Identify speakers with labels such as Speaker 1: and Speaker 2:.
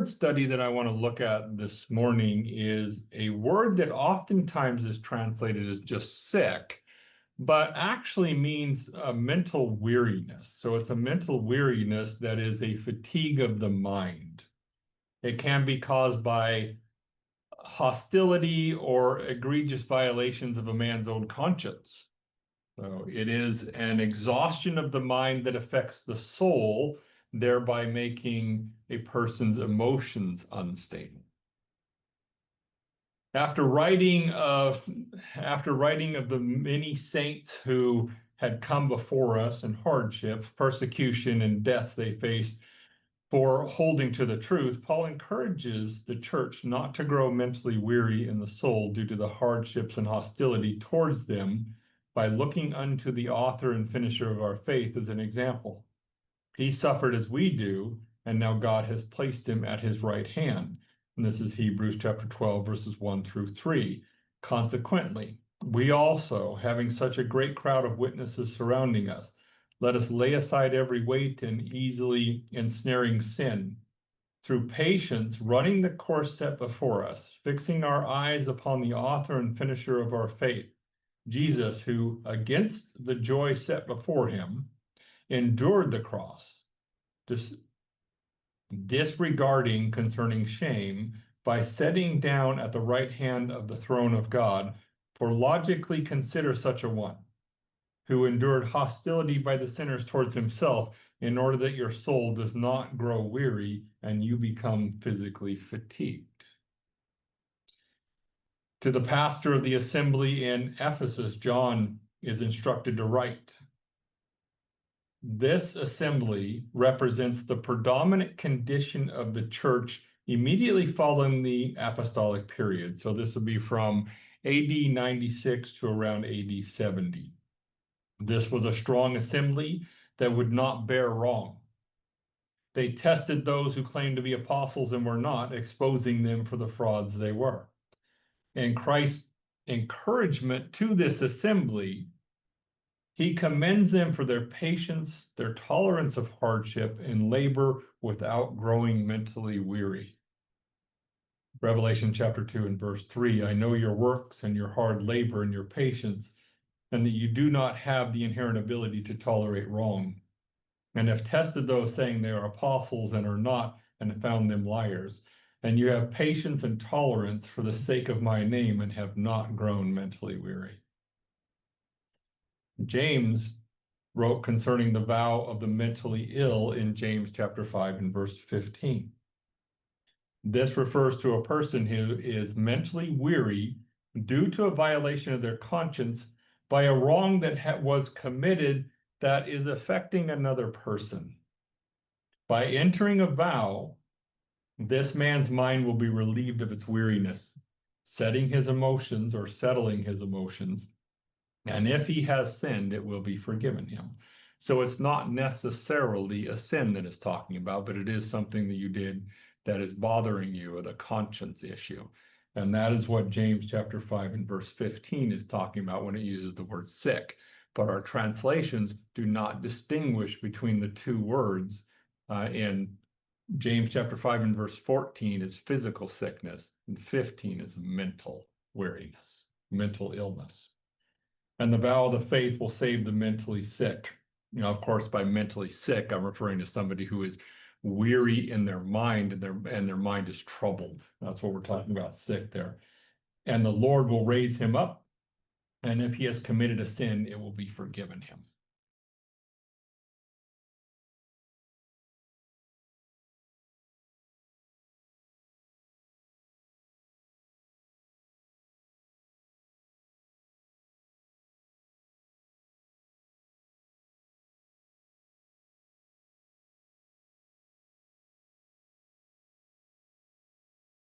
Speaker 1: word study that I want to look at this morning is a word that oftentimes is translated as just sick, but actually means a mental weariness. So it's a mental weariness that is a fatigue of the mind. It can be caused by hostility or egregious violations of a man's own conscience. So it is an exhaustion of the mind that affects the soul, thereby making a person's emotions unstable. After writing of the many saints who had come before us in hardship, persecution, and death they faced for holding to the truth, Paul encourages the church not to grow mentally weary in the soul due to the hardships and hostility towards them by looking unto the author and finisher of our faith as an example. He suffered as we do, and now God has placed him at his right hand. And this is Hebrews chapter 12, verses 1 through 3. Consequently, we also, having such a great crowd of witnesses surrounding us, let us lay aside every weight and easily ensnaring sin, through patience running the course set before us, fixing our eyes upon the author and finisher of our faith, Jesus, who, against the joy set before him, endured the cross, disregarding concerning shame, by sitting down at the right hand of the throne of God. For logically consider such a one, who endured hostility by the sinners towards himself, in order that your soul does not grow weary and you become physically fatigued. To the pastor of the assembly in Ephesus, John is instructed to write, this assembly represents the predominant condition of the church immediately following the apostolic period. So this would be from AD 96 to around AD 70. This was a strong assembly that would not bear wrong. They tested those who claimed to be apostles and were not, exposing them for the frauds they were. And Christ's encouragement to this assembly, he commends them for their patience, their tolerance of hardship, and labor without growing mentally weary. Revelation chapter 2 and verse 3, I know your works and your hard labor and your patience, and that you do not have the inherent ability to tolerate wrong, and have tested those saying they are apostles and are not, and have found them liars. And you have patience and tolerance for the sake of my name, and have not grown mentally weary. James wrote concerning the vow of the mentally ill in James chapter 5 and verse 15. This refers to a person who is mentally weary due to a violation of their conscience by a wrong that was committed that is affecting another person. By entering a vow, this man's mind will be relieved of its weariness, settling his emotions, and if he has sinned, it will be forgiven him. So it's not necessarily a sin that it's talking about, but it is something that you did that is bothering you, or the conscience issue. And that is what James chapter 5 and verse 15 is talking about when it uses the word sick. But our translations do not distinguish between the two words. In James chapter 5 and verse 14 is physical sickness, and 15 is mental weariness, mental illness. And the vow of the faith will save the mentally sick. You know, of course, by mentally sick, I'm referring to somebody who is weary in their mind, and their mind is troubled. That's what we're talking about, sick there. And the Lord will raise him up, and if he has committed a sin, it will be forgiven him.